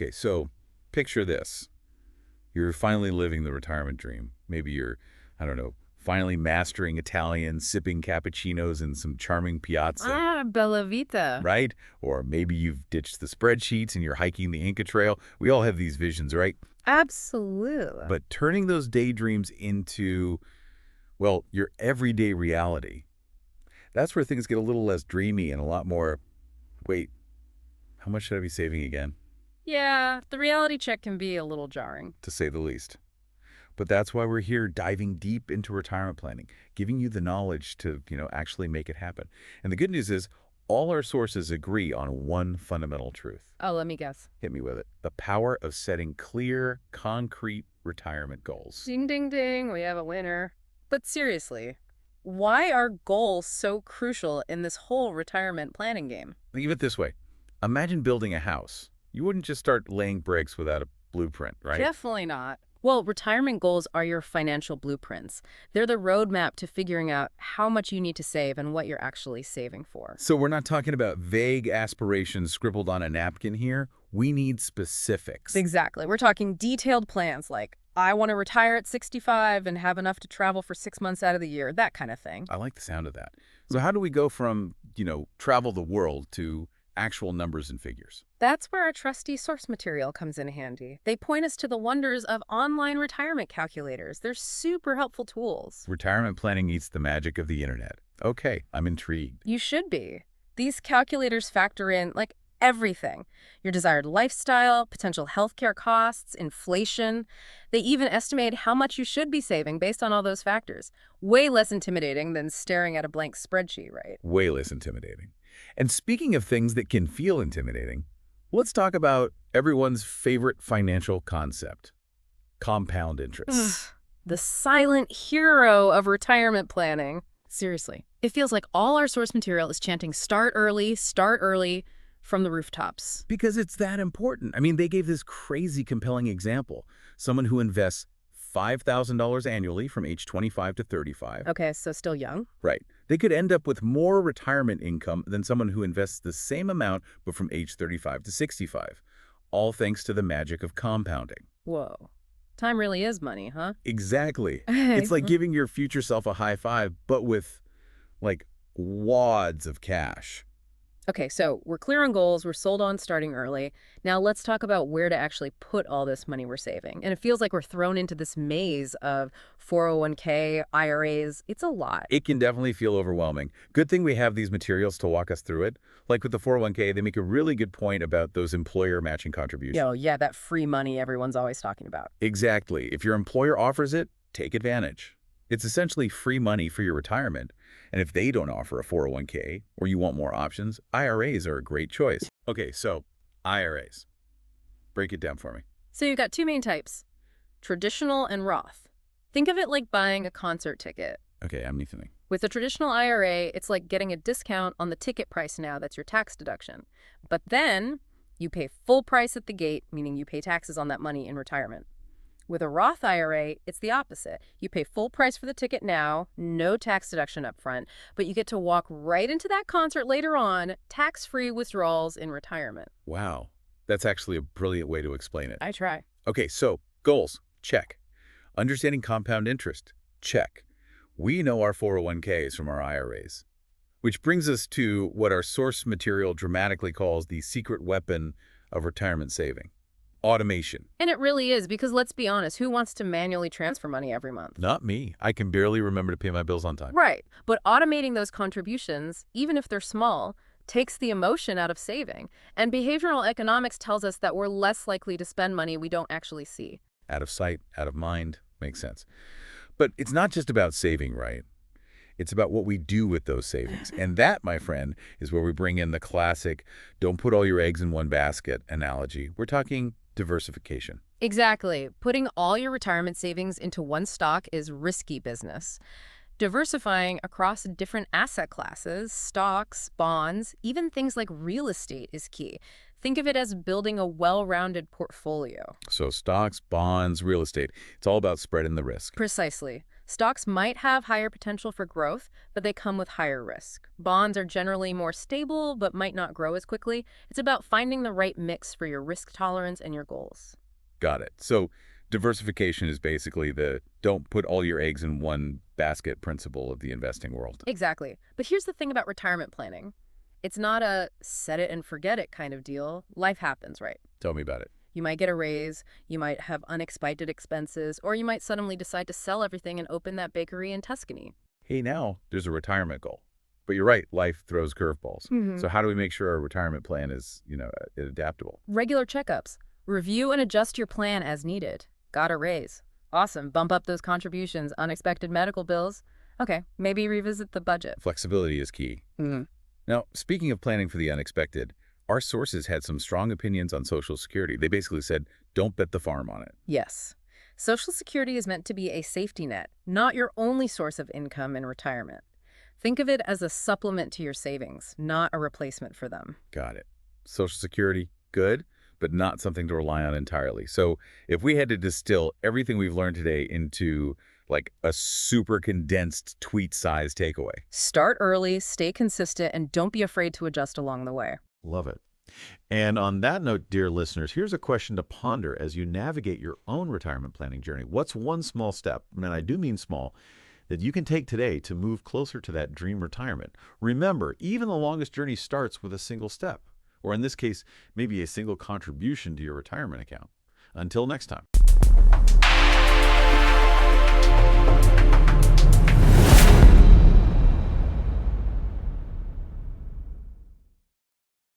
Okay, so picture this. You're finally living the retirement dream. Maybe you're, I don't know, finally mastering Italian, sipping cappuccinos in some charming piazza, Ah, Bella Vita. right? Or maybe you've ditched the spreadsheets and you're hiking the Inca Trail. We all have these visions, right? Absolutely. But turning those daydreams into, well, your everyday reality, that's where things get a little less dreamy and a lot more, wait, how much should I be saving again, Yeah, the reality check can be a little jarring. to say the least. But that's why we're here diving deep into retirement planning, giving you the knowledge to, actually make it happen. And the good news is all our sources agree on one fundamental truth. Oh, let me guess. Hit me with it. The power of setting clear, concrete retirement goals. Ding, ding, ding, we have a winner. But seriously, why are goals so crucial in this whole retirement planning game? Think of it this way. Imagine building a house. You wouldn't just start laying bricks without a blueprint, right? Definitely not. Well, retirement goals are your financial blueprints. They're the roadmap to figuring out how much you need to save and what you're actually saving for. So we're not talking about vague aspirations scribbled on a napkin here. We need specifics. Exactly. We're talking detailed plans like, I want to retire at 65 and have enough to travel for 6 months out of the year, that kind of thing. I like the sound of that. So how do we go from, travel the world to actual numbers and figures? That's where our trusty source material comes in handy. They point us to the wonders of online retirement calculators. They're super helpful tools. Retirement planning eats the magic of the internet. Okay, I'm intrigued. You should be. These calculators factor in, like, everything. Your desired lifestyle, potential healthcare costs, inflation. They even estimate how much you should be saving based on all those factors. Way less intimidating than staring at a blank spreadsheet, right? Way less intimidating. And speaking of things that can feel intimidating, let's talk about everyone's favorite financial concept, compound interest. The silent hero of retirement planning. Seriously, it feels like all our source material is chanting start early from the rooftops. Because it's that important. I mean, they gave this crazy compelling example. Someone who invests $5,000 annually from age 25 to 35. Okay, so still young? Right. They could end up with more retirement income than someone who invests the same amount but from age 35 to 65. All thanks to the magic of compounding. Whoa. Time really is money, huh? Exactly. It's like giving your future self a high five, but with, like, wads of cash. Okay, so we're clear on goals, we're sold on starting early. Now let's talk about where to actually put all this money we're saving. And it feels like we're thrown into this maze of 401k, IRAs. It's a lot. It can definitely feel overwhelming. Good thing we have these materials to walk us through it. Like with the 401k, they make a really good point about those employer matching contributions. Yeah, that free money everyone's always talking about. Exactly. If your employer offers it, take advantage. It's essentially free money for your retirement. And if they don't offer a 401k or you want more options, IRAs are a great choice. Okay, so IRAs. Break it down for me. So you've got two main types, traditional and Roth. Think of it like buying a concert ticket. Okay, I'm listening. With a traditional IRA, it's like getting a discount on the ticket price now. That's your tax deduction. But then you pay full price at the gate, meaning you pay taxes on that money in retirement. With a Roth IRA, it's the opposite. You pay full price for the ticket now, no tax deduction up front, but you get to walk right into that concert later on, tax-free withdrawals in retirement. Wow, that's actually a brilliant way to explain it. I try. Okay, so goals, check. Understanding compound interest, check. We know our 401ks from our IRAs. Which brings us to what our source material dramatically calls the secret weapon of retirement saving. Automation. And it really is, because let's be honest, who wants to manually transfer money every month? Not me. I can barely remember to pay my bills on time. Right. But automating those contributions, even if they're small, takes the emotion out of saving. And behavioral economics tells us that we're less likely to spend money we don't actually see. Out of sight, out of mind. Makes sense. But it's not just about saving, right? It's about what we do with those savings. And that, my friend, is where we bring in the classic don't put all your eggs in one basket analogy. We're talking diversification. Exactly. Putting all your retirement savings into one stock is risky business. Diversifying across different asset classes, stocks, bonds, even things like real estate is key. Think of it as building a well-rounded portfolio. So stocks, bonds, real estate, it's all about spreading the risk. Precisely. Stocks might have higher potential for growth, but they come with higher risk. Bonds are generally more stable, but might not grow as quickly. It's about finding the right mix for your risk tolerance and your goals. Got it. So diversification is basically the don't put all your eggs in one basket principle of the investing world. Exactly. But here's the thing about retirement planning. It's not a set it and forget it kind of deal. Life happens, right? Tell me about it. You might get a raise, you might have unexpected expenses, or you might suddenly decide to sell everything and open that bakery in Tuscany. Hey, now there's a retirement goal. But you're right, life throws curveballs. Hmm. So how do we make sure our retirement plan is, adaptable? Regular checkups. Review and adjust your plan as needed. Got a raise. Awesome. Bump up those contributions, unexpected medical bills. Okay, maybe revisit the budget. Flexibility is key. Now, speaking of planning for the unexpected, our sources had some strong opinions on Social Security. They basically said, don't bet the farm on it. Yes. Social Security is meant to be a safety net, not your only source of income in retirement. Think of it as a supplement to your savings, not a replacement for them. Got it. Social Security, good, but not something to rely on entirely. So if we had to distill everything we've learned today into like a super condensed tweet-sized takeaway. Start early, stay consistent, and don't be afraid to adjust along the way. Love it. And on that note, dear listeners, here's a question to ponder as you navigate your own retirement planning journey. What's one small step, and I do mean small, that you can take today to move closer to that dream retirement? Remember, even the longest journey starts with a single step, or in this case, maybe a single contribution to your retirement account. Until next time.